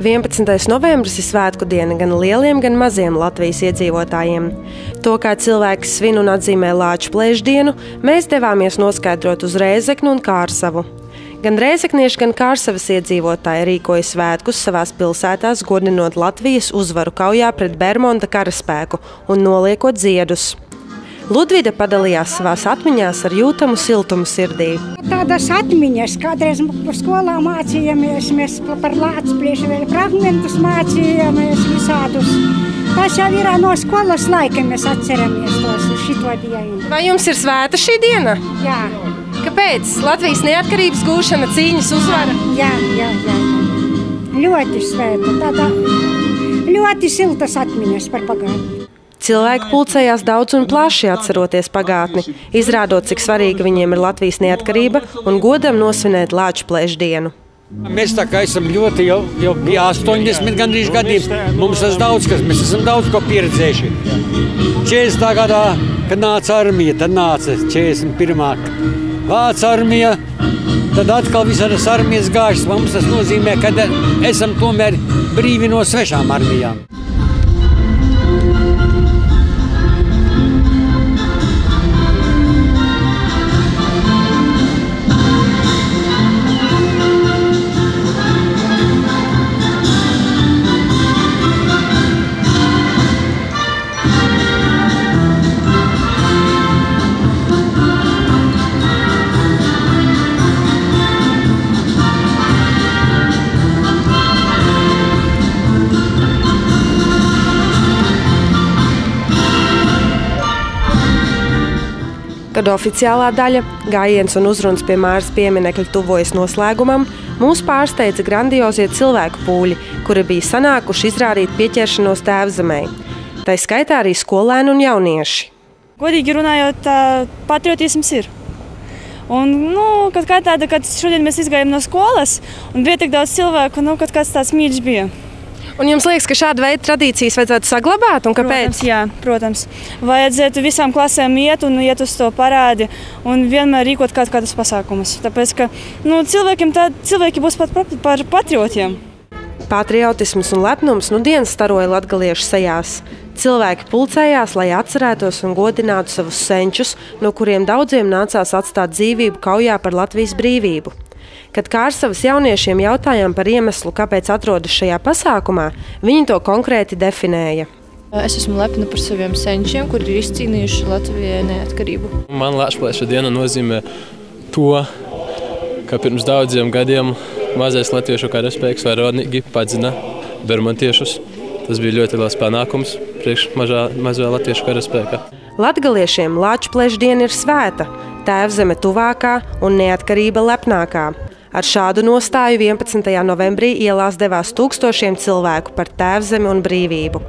11. novembris ir svētku diena gan lieliem, gan maziem Latvijas iedzīvotājiem. To, kā cilvēki svin un atzīmē Lāču plēšdienu, mēs devāmies noskaidrot uz Rēzekni un Kārsavu. Gan rēzeknieši, gan Kārsavas iedzīvotāji rīkoja svētkus savās pilsētās, godinot Latvijas uzvaru kaujā pret Bermonta karaspēku un noliekot ziedus. Ludvida padalījās savās atmiņās ar jūtamu siltumu sirdī. Tādas atmiņas, kādreiz par skolā mācījāmies, mēs par Lāču plēšdienu fragmentus mācījāmies visādus. Tas jau ir no skolas laika, mēs atceramies tos šito dienu. Vai jums ir svēta šī diena? Jā. Kāpēc? Latvijas neatkarības gūšana, cīņas uzvara? Jā. Ļoti svēta, tāda ļoti siltas atmiņas par pagātni. Cilvēki pulcējās daudz un plaši atceroties pagātni, izrādot, cik svarīga viņiem ir Latvijas neatkarība un godam nosvinēt Lāču plēšdienu. Mēs tā kā esam ļoti jau bija 80 gandrīz gadiem. Mums tas daudz, kas mēs esam daudz ko pieredzējuši. 40. gadā, kad nāca armija, tad nāca 41. Vācu armija, tad atkal visādas armijas gājušas. Mums tas nozīmē, ka esam tomēr brīvi no svešām armijām. Kad oficiālā daļa, gājiens un uzrunas pie Māras pieminekļa tuvojas noslēgumam, mūs pārsteidza grandiozie cilvēku pūļi, kuri bija sanākuši izrādīt pieķeršanos Tēvzemei. Tai skaitā arī skolēni un jaunieši. Godīgi runājot, patriotisms ir. Un, kad šodien mēs izgājām no skolas un bija tik daudz cilvēku, kad kāds tāds mīļš bija. Un jums liekas, ka šāda veida tradīcijas vajadzētu saglabāt, un kāpēc? Protams. Vajadzētu visām klasēm iet uz to parādi un vienmēr rīkot kādus pasākumus. Tāpēc, ka cilvēki būs par patriotiem. Patriotisms un lepnums dienas staroja latgaliešu sejās. Cilvēki pulcējās, lai atcerētos un godinātu savus senčus, no kuriem daudziem nācās atstāt dzīvību kaujā par Latvijas brīvību. Kad Kārsavas jauniešiem jautājām par iemeslu, kāpēc atrodas šajā pasākumā, viņi to konkrēti definēja. Es esmu lepna par saviem senčiem, kuri ir izcīnījuši Latvijai neatkarību. Man Lāčplēša diena nozīmē to, ka pirms daudziem gadiem mazais latviešu karaspēks varonīgi padzina bermontiešus. Tas bija ļoti liels panākums priekš mazā latviešu karaspēka. Latgaliešiem Lāču plēšdiena ir svēta, Tēvzeme tuvākā un neatkarība lepnākā. Ar šādu nostāju 11. novembrī ielās devās tūkstošiem cilvēku par Tēvzemi un brīvību.